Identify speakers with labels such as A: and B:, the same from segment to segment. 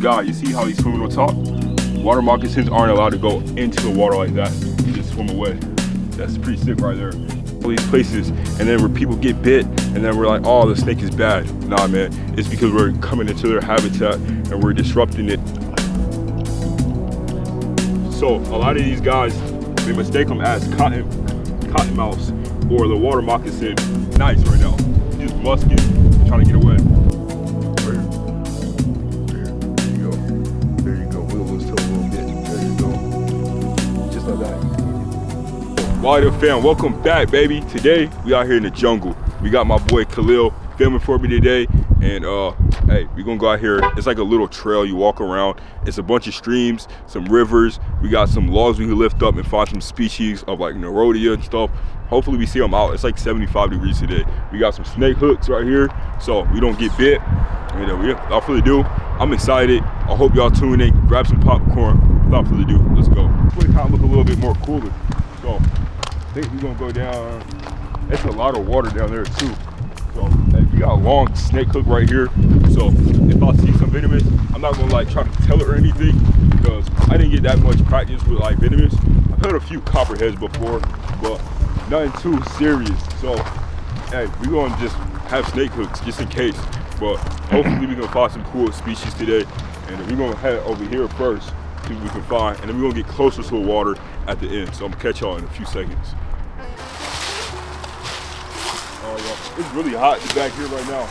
A: guy, you see how he's swimming on top? Water moccasins aren't allowed to go into the water like that. You just swim away. That's pretty sick right there. All these places, and then where people get bit, and then we're like, oh, the snake is bad. Nah, man, it's because we're coming into their habitat and we're disrupting it. So a lot of these guys, they mistake them as cottonmouths or the water moccasin. Nice right now. Just musking, trying to get away. There you go. Wiggle his toe a little bit. There you go. Just like that. Wildlife fam, welcome back, baby. Today we out here in the jungle. We got my boy Khalil filming for me today, and hey, we gonna go out here. It's like a little trail you walk around. It's a bunch of streams, some rivers. We got some logs we can lift up and find some species of like Nerodia and stuff. Hopefully we see them out. It's like 75 degrees today. We got some snake hooks right here so we don't get bit. And without further ado, I'm excited. I hope y'all tune in, grab some popcorn. Without further ado, let's go. This way kind of look a little bit more cooler. So I think we're gonna go down. It's a lot of water down there too. So hey, we got a long snake hook right here. So if I see some venomous, I'm not gonna like try to tell it or anything because I didn't get that much practice with like venomous. I've had a few copperheads before, but nothing too serious. So hey, we're gonna just have snake hooks just in case. But hopefully we can find some cool species today. And we're gonna head over here first, see what we can find, and then we're gonna get closer to the water at the end. So I'm gonna catch y'all in a few seconds. It's really hot back here right now.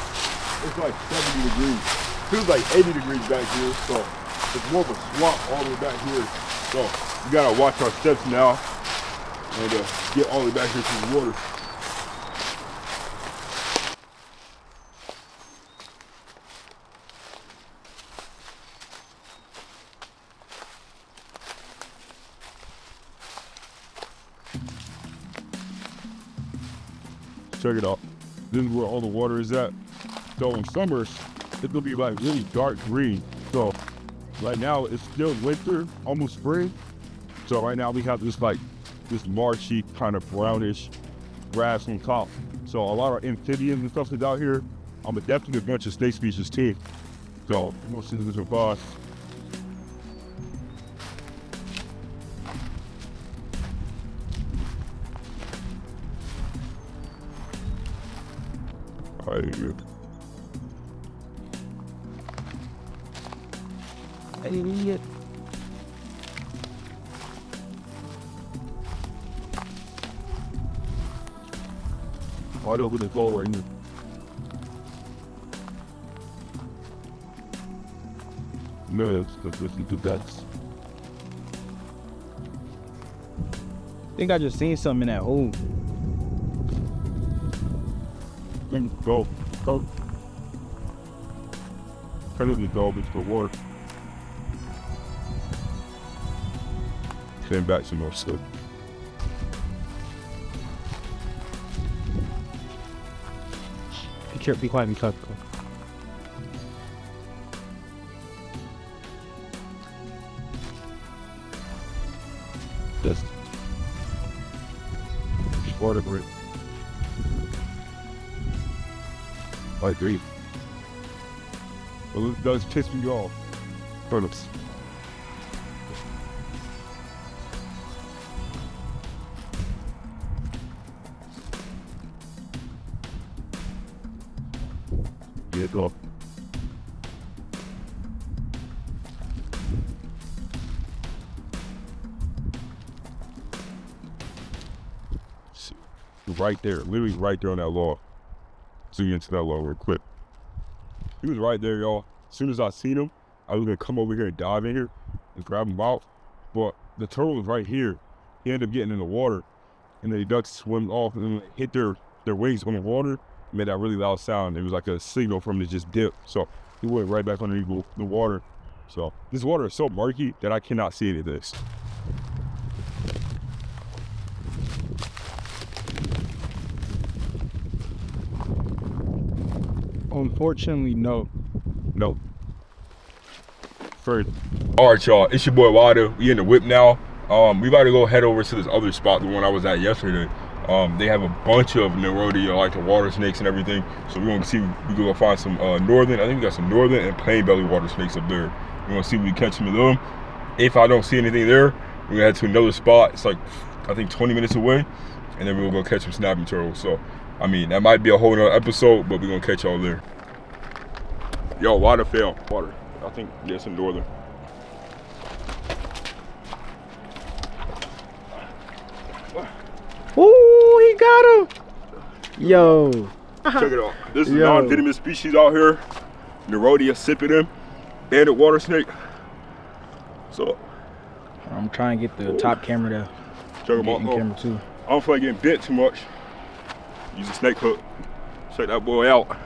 A: It's like 70 degrees. Feels like 80 degrees back here, so it's more of a swamp all the way back here. So we gotta watch our steps now and get all the way back here to the water. Check it out. This is where all the water is at. So in summers, it's gonna be like really dark green. So right now it's still winter, almost spring. So right now we have this marshy kind of brownish grass on top. So a lot of amphibians and stuff is out here. Definitely a bunch of snake species too. So most of this are fast. Idiot. Right over the floor right here. No, that's too bad.
B: I think I just seen something in that hole.
A: Go. Kind of the dog is for work. Send back some more stuff.
B: Be quiet, be quiet.
A: That's water grip. I agree. Well, it does piss me off. Turnips. Get off. Right there, literally right there on that log. Zoom into that log real quick. He was right there, y'all. As soon as I seen him, I was gonna come over here and dive in here and grab him out. But the turtle was right here. He ended up getting in the water, and the ducks swim off and hit their wings on the water. It made that really loud sound. It was like a signal for him to just dip. So he went right back underneath the water. So this water is so murky that I cannot see any of this.
B: Unfortunately, no.
A: No. First. All right, y'all. It's your boy Wilder. We in the whip now. We about to go head over to this other spot, the one I was at yesterday. They have a bunch of Nerodia, like the water snakes and everything. So we're gonna see. We gonna find some northern. I think we got some northern and plain belly water snakes up there. We're gonna see if we catch some of them. If I don't see anything there, we're gonna head to another spot. It's like, I think 20 minutes away, and then we're gonna go catch some snapping turtles. So, I mean, that might be a whole nother episode, but we're gonna catch y'all there. Yo, water fell. Water. I think there's some northern.
B: Ooh, he got him. Yo.
A: Check it out. This is a non-venomous species out here. Nerodia sipidum, banded water snake. So
B: I'm trying to get the top camera to
A: check them out.
B: Camera too.
A: I don't feel like getting bit too much. Use a snake hook. Check that boy out.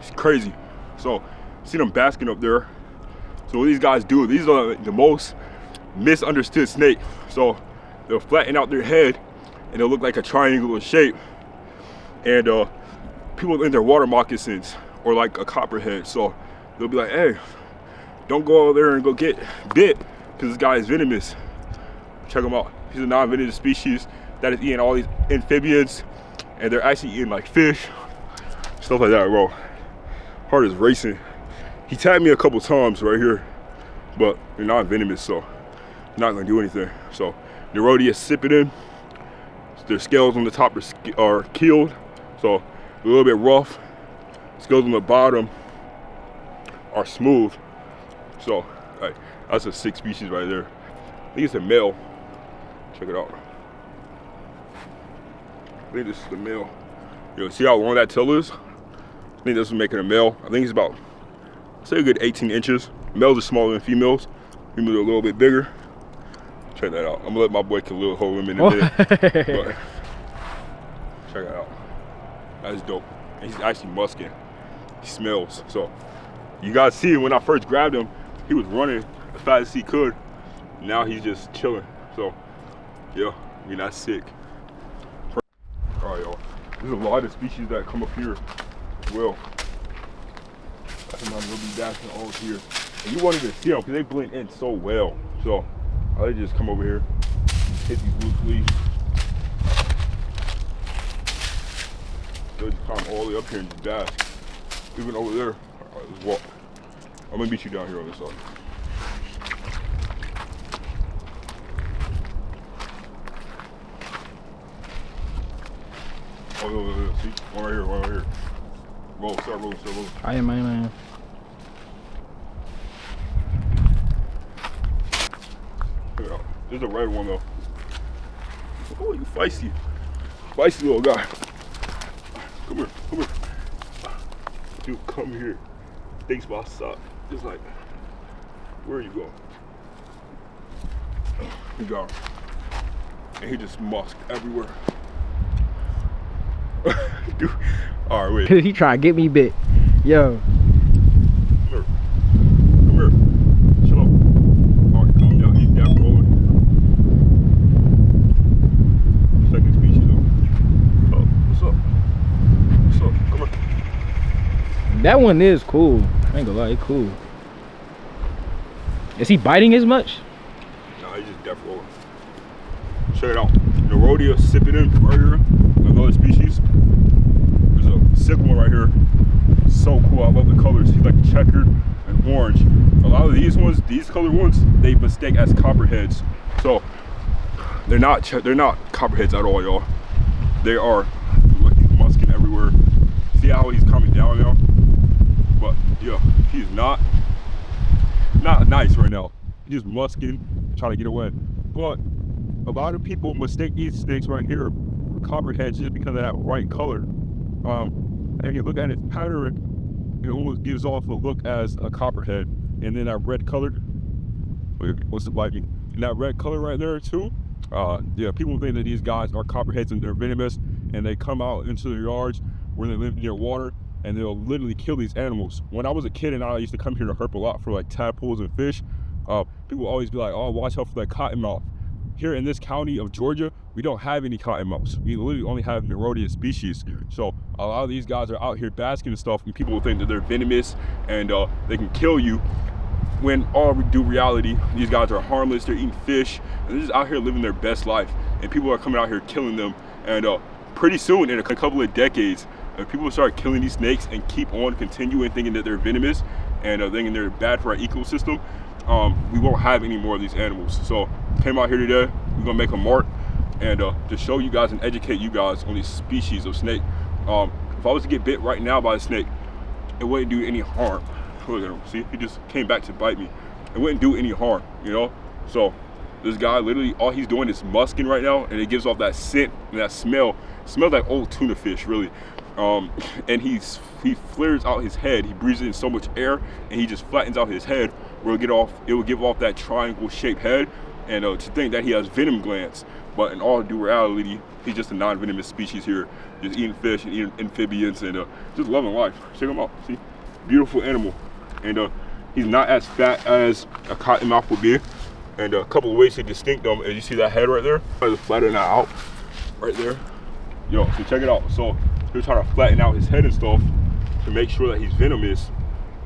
A: It's crazy. So see them basking up there. So what these guys do, these are the most misunderstood snake. So they'll flatten out their head and they'll look like a triangular shape. And people in their water moccasins or like a copperhead. So they'll be like, hey, don't go over there and go get bit because this guy is venomous. Check him out. He's a non-venomous species that is eating all these amphibians, and they're actually eating like fish, stuff like that, bro. Heart is racing. He tagged me a couple times right here, but they're not venomous, so not gonna do anything. So Nerodia sipidum, their scales on the top are keeled, so a little bit rough. Scales on the bottom are smooth. So that's a sick species right there. I think it's a male. Check it out. I think this is the male. You see how long that tail is? I think this is making a male. I think he's about, say, a good 18 inches. Males are smaller than females. Females are a little bit bigger. Check that out. I'm gonna let my boy Khalil hold him in a minute. But check it out. That's dope. And he's actually musking. He smells. So you guys see when I first grabbed him, he was running as fast as he could. Now he's just chilling. So yeah, I mean, that's sick. All right, y'all. There's a lot of species that come up here as well. That's why I'm gonna be dashing all here. And you won't even see them because they blend in so well. So I just come over here, hit these blue fleas. They'll just climb all the way up here and just bask. Even over there. All right, let's walk. I'm gonna meet you down here on this side. Oh, see? One right here, one right here. Roll, start rolling, start rolling.
B: I am.
A: Check it out. There's a red one though. Oh, you feisty. Feisty little guy. Come here, come here. Dude, come here. Thanks my sock. Just like, where are you going? He got him. And he just musked everywhere. Dude, all right, wait.
B: He trying to get me bit. Yo.
A: Come here. Come here. Chill out. All right, calm down. He's down rolling. Second species though. Oh, what's up? What's up? Come here.
B: That one is cool. I ain't gonna lie, it's cool. Is he biting as much?
A: Nah, he's just death rolling. Check it out. Nerodia sipidum right here. Another species. There's a sick one right here. So cool. I love the colors. He's like checkered and orange. A lot of these ones, these colored ones, they mistake as copperheads. So they're not copperheads at all, y'all. They are, like, he's musking everywhere. See how he's coming down now? But yeah, he's not nice right now. He's just musking, trying to get away. But a lot of people mistake these snakes right here for copperheads just because of that white color. And you look at its pattern, it almost gives off a look as a copperhead. And then that red colored, what's the lighting? And that red color right there too. Yeah, people think that these guys are copperheads and they're venomous, and they come out into their yards where they live near water, and they'll literally kill these animals. When I was a kid and I used to come here to herp a lot for like tadpoles and fish, people always be like, oh, watch out for that cottonmouth. Here in this county of Georgia, we don't have any cottonmouths. We literally only have Nerodia species. So a lot of these guys are out here basking and stuff, and people will think that they're venomous and they can kill you. When all due reality, these guys are harmless. They're eating fish, and they're just out here living their best life. And people are coming out here killing them. And pretty soon, in a couple of decades, people will start killing these snakes and keep on continuing thinking that they're venomous. and thinking they're bad for our ecosystem, we won't have any more of these animals. So came out here today, we're gonna make a mark and to show you guys and educate you guys on these species of snake. If I was to get bit right now by a snake, it wouldn't do any harm. Look at him, see, he just came back to bite me. It wouldn't do any harm, you know? So this guy, literally, all he's doing is musking right now, and it gives off that scent and that smell. It smells like old tuna fish, really. And he flares out his head. He breathes in so much air, and he just flattens out his head, where it will give off that triangle-shaped head, and to think that he has venom glands. But in all due reality, he's just a non-venomous species here, just eating fish and eating amphibians and just loving life. Check him out, see? Beautiful animal. And he's not as fat as a cottonmouth would be. And a couple of ways to distinct them is you see that head right there? I just flatten that out right there. Yo, so check it out. So he'll try to flatten out his head and stuff to make sure that he's venomous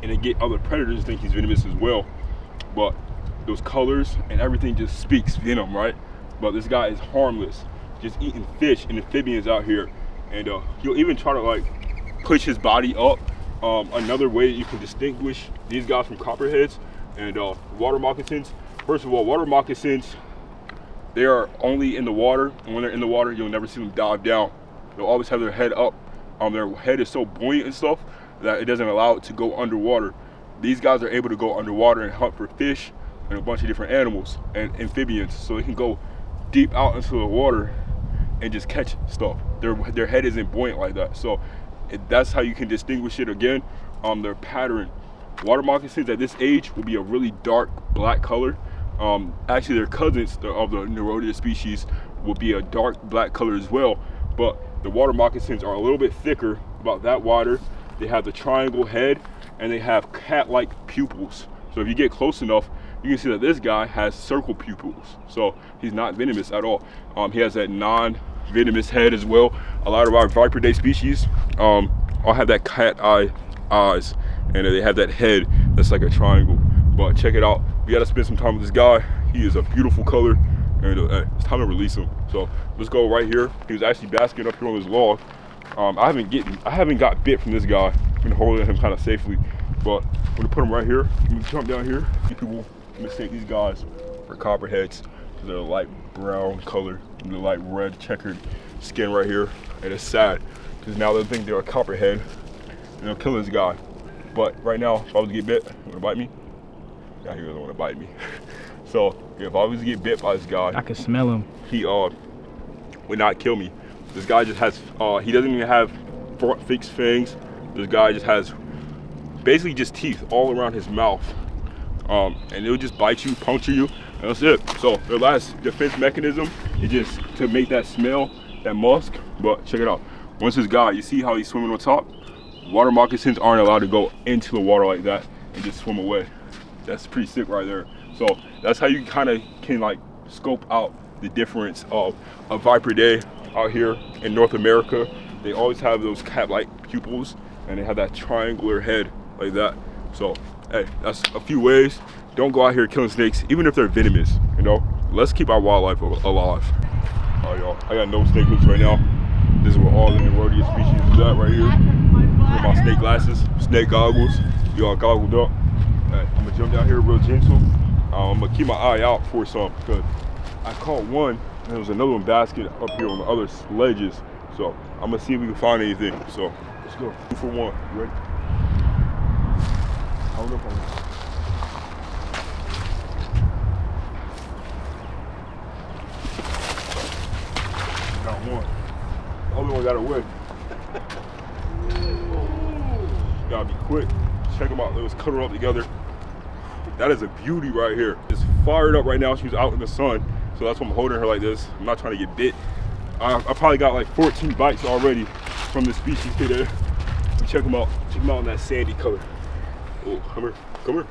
A: and to get other predators to think he's venomous as well. But those colors and everything just speaks venom, right? But this guy is harmless, just eating fish and amphibians out here. And he'll even try to like push his body up. Another way you can distinguish these guys from copperheads and water moccasins. First of all, water moccasins, they are only in the water, and when they're in the water, you'll never see them dive down. They'll always have their head up. Their head is so buoyant and stuff that it doesn't allow it to go underwater. These guys are able to go underwater and hunt for fish and a bunch of different animals and amphibians, so they can go deep out into the water and just catch stuff. Their head isn't buoyant like that. So that's how you can distinguish it again. Their pattern. Water moccasins at this age will be a really dark black color. Actually, their cousins of the Nerodia species will be a dark black color as well. But the water moccasins are a little bit thicker, about that wider. They have the triangle head and they have cat-like pupils. So if you get close enough, you can see that this guy has circle pupils. So he's not venomous at all. He has that non-venomous head as well. A lot of our Viperinae species all have that cat eye eyes, and they have that head that's like a triangle. But check it out, we gotta spend some time with this guy. He is a beautiful color, and it's time to release him. So let's go right here. He was actually basking up here on this log. I haven't got bit from this guy. I've been holding him kind of safely, but I'm gonna put him right here. I'm gonna jump down here. People mistake these guys for copperheads because they're light brown color and they're light red checkered skin right here, and it's sad because now they think they're a copperhead and they'll kill this guy. But right now, if I was to get bit, you wanna bite me? Yeah, he doesn't want to bite me. So yeah, if I was to get bit by this guy,
B: I can smell him.
A: He would not kill me. This guy just has, he doesn't even have front fixed fangs. This guy just has basically just teeth all around his mouth. And it'll just bite you, puncture you, and that's it. So their last defense mechanism is just to make that smell, that musk. But check it out. Once this guy, you see how he's swimming on top? Water moccasins aren't allowed to go into the water like that and just swim away. That's pretty sick right there. So that's how you kind of can like scope out the difference of a Viperinae out here in North America. They always have those cat-like pupils and they have that triangular head like that. So hey, that's a few ways. Don't go out here killing snakes, even if they're venomous, you know? Let's keep our wildlife alive. All right, y'all, I got no snake hooks right now. This is where all the Nerodia species is at right here. With my snake glasses, snake goggles. You all goggled up. Right, I'm gonna jump down here real gentle. I'm gonna keep my eye out for some because I caught one and there was another one basket up here on the other ledges. So I'm gonna see if we can find anything. So let's go. 2 for 1. You ready? Hold up on me. Got one. The other one got away. Gotta be quick. Check them out. Let's cut her up together. That is a beauty right here. It's fired up right now. She's out in the sun, so that's why I'm holding her like this. I'm not trying to get bit. I probably got like 14 bites already from this species today. Check them out. Check them out in that sandy color. Oh, come here, come here.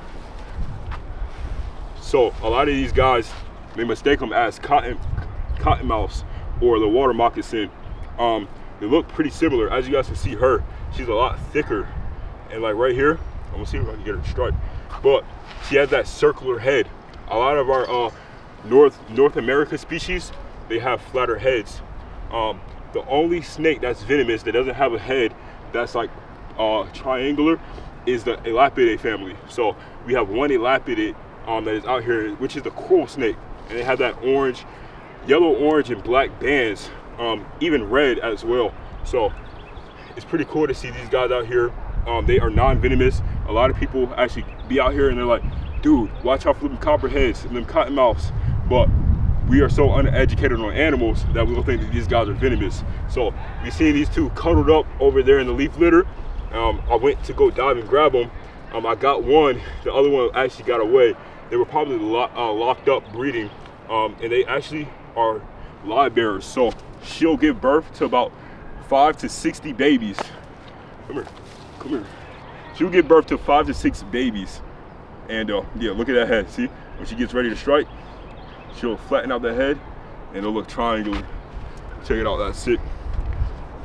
A: So a lot of these guys, they mistake them as cottonmouths or the water moccasin. They look pretty similar. As you guys can see her, she's a lot thicker. And like right here, I'm gonna see if I can get her striped. But she has that circular head. A lot of our North America species, they have flatter heads. The only snake that's venomous that doesn't have a head that's like triangular is the Elapidae family. So we have one Elapidae that is out here, which is the coral snake, and they have that orange, yellow, orange, and black bands, even red as well. So it's pretty cool to see these guys out here. They are non-venomous. A lot of people actually be out here and they're like, dude, watch out for them copperheads and them cottonmouths. But we are so uneducated on animals that we don't think that these guys are venomous. So we seen these two cuddled up over there in the leaf litter. I went to go dive and grab them. I got one, the other one actually got away. They were probably locked up breeding, and they actually are live bearers. So she'll give birth to about 5 to 60 babies. Come here, come here. She'll give birth to 5 to 6 babies. And yeah, look at that head, see? When she gets ready to strike, she'll flatten out the head and it'll look triangular. Check it out, that's it.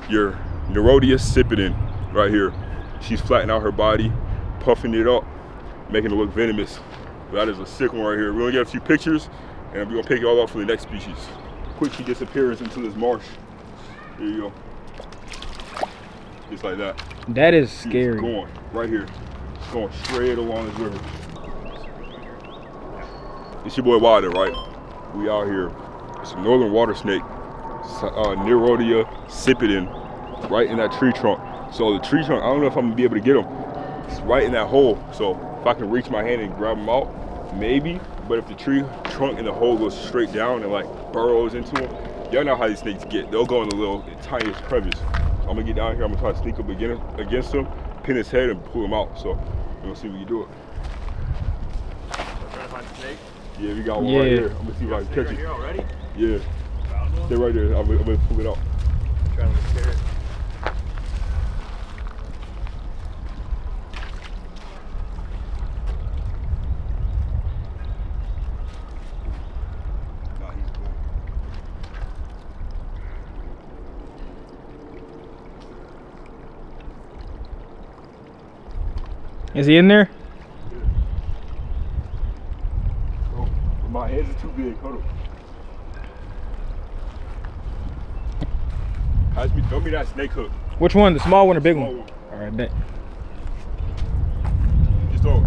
A: Your Nerodia sipidin right here. She's flattening out her body, puffing it up, making it look venomous. That is a sick one right here. We're gonna get a few pictures and we're gonna pick it all up for the next species. Quickly disappears into this marsh. There you go. Just like that.
B: That is scary.
A: It's going right here. It's going straight along this river. It's your boy Wilder, right? We out here. It's a northern water snake, Nerodia sipidin, right in that tree trunk. So the tree trunk, I don't know if I'm gonna be able to get them. It's right in that hole. So if I can reach my hand and grab them out, maybe. But if the tree trunk and the hole goes straight down and like burrows into them, y'all know how these snakes get. They'll go in the little tiniest crevice. I'm gonna get down here. I'm gonna try to sneak up against him, pin his head, and pull him out. So we're gonna see if we can do it.
C: Trying to find the snake?
A: Yeah, we got one right here. I'm gonna see if I can catch it.
C: Here already?
A: Yeah, stay right there. I'm gonna pull it out.
C: Trying to scare it.
A: Nah, he's good.
B: Is he in there?
A: Oh, my hands are too big. Hold on. Throw me that snake hook.
B: Which one? The small one or big
A: Small
B: one?
A: one.
B: All right, bet.
A: Just throw it.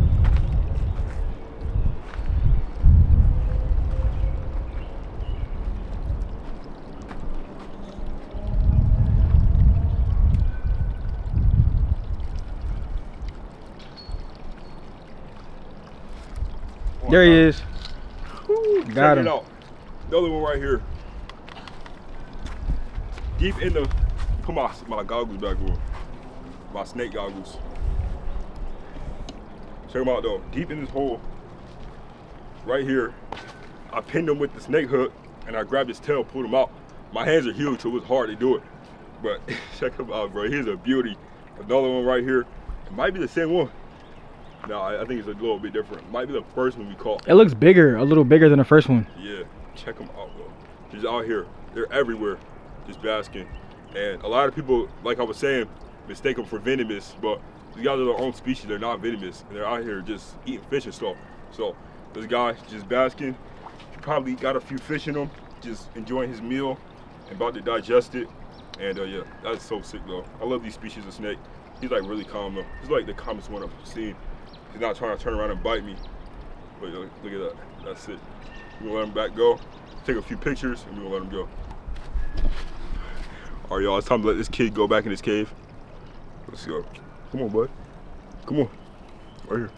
B: There he is.
A: Woo,
B: Got
A: check
B: him.
A: it out. The other one right here. Deep in the, put my goggles back on. My snake goggles. Check them out though. Deep in this hole, right here, I pinned him with the snake hook and I grabbed his tail, pulled him out. My hands are huge, so it was hard to do it. But check him out, bro. He's a beauty. Another one right here. It might be the same one. No, I think it's a little bit different. Might be the first one we caught.
B: It looks bigger, a little bigger than the first one.
A: Yeah, check them out, bro. Just out here. They're everywhere, just basking. And a lot of people, like I was saying, mistake them for venomous, but these guys are their own species. They're not venomous. And they're out here just eating fish and stuff. So this guy just basking. He probably got a few fish in him, just enjoying his meal and about to digest it. And yeah, that's so sick though. I love these species of snake. He's like really calm though. He's like the calmest one I've seen. He's not trying to turn around and bite me. But look at that, that's it. We're gonna let him back go, take a few pictures, and we're gonna let him go. All right, y'all, it's time to let this kid go back in his cave. Let's go. Come on, bud. Come on. Right here.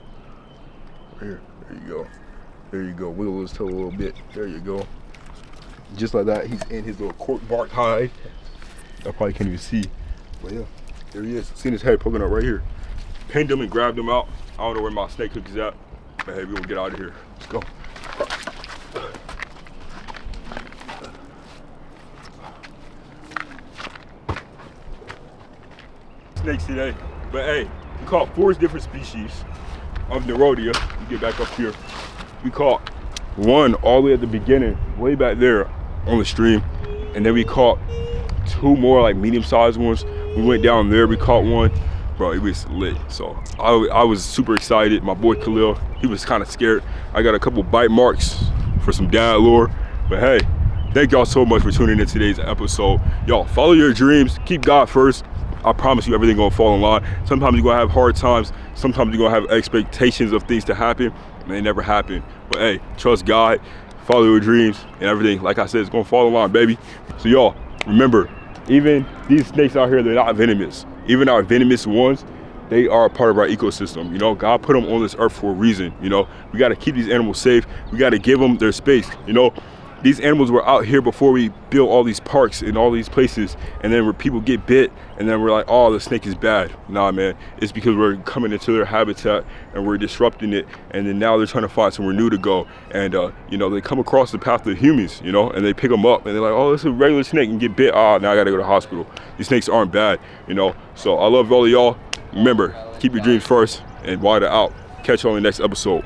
A: Right here. There you go. There you go. Wiggle his toe a little bit. There you go. Just like that, he's in his little cork bark hide. I probably can't even see. But yeah, there he is. Seen his head poking up right here. Pinned him and grabbed him out. I don't know where my snake hook is at. But hey, we're gonna get out of here. Let's go. Snakes today. But hey, we caught 4 different species of Nerodia. We get back up here. We caught one all the way at the beginning, way back there on the stream. And then we caught 2 more like medium-sized ones. We went down there, we caught one. Bro, it was lit. So I was super excited. My boy Khalil, he was kind of scared. I got a couple bite marks for some dad lore. But hey, thank y'all so much for tuning in today's episode. Y'all, follow your dreams, keep God first, I promise you everything gonna fall in line. Sometimes you're gonna have hard times. Sometimes you're gonna have expectations of things to happen, and they never happen. But hey, trust God, follow your dreams, and everything, like I said, it's gonna fall in line, baby. So y'all, remember, even these snakes out here, they're not venomous. Even our venomous ones, they are a part of our ecosystem. You know, God put them on this earth for a reason. You know, we got to keep these animals safe. We got to give them their space. You know, these animals were out here before we built all these parks and all these places. And then where people get bit, and then we're like, oh, the snake is bad. Nah, man, it's because we're coming into their habitat and we're disrupting it. And then now they're trying to find somewhere new to go. And you know, they come across the path of humans, you know, and they pick them up and they're like, oh, it's a regular snake, and get bit. Ah, now I got to go to the hospital. These snakes aren't bad, you know. So I love all of y'all. Remember, keep your dreams first, and Wilder out. Catch you on the next episode.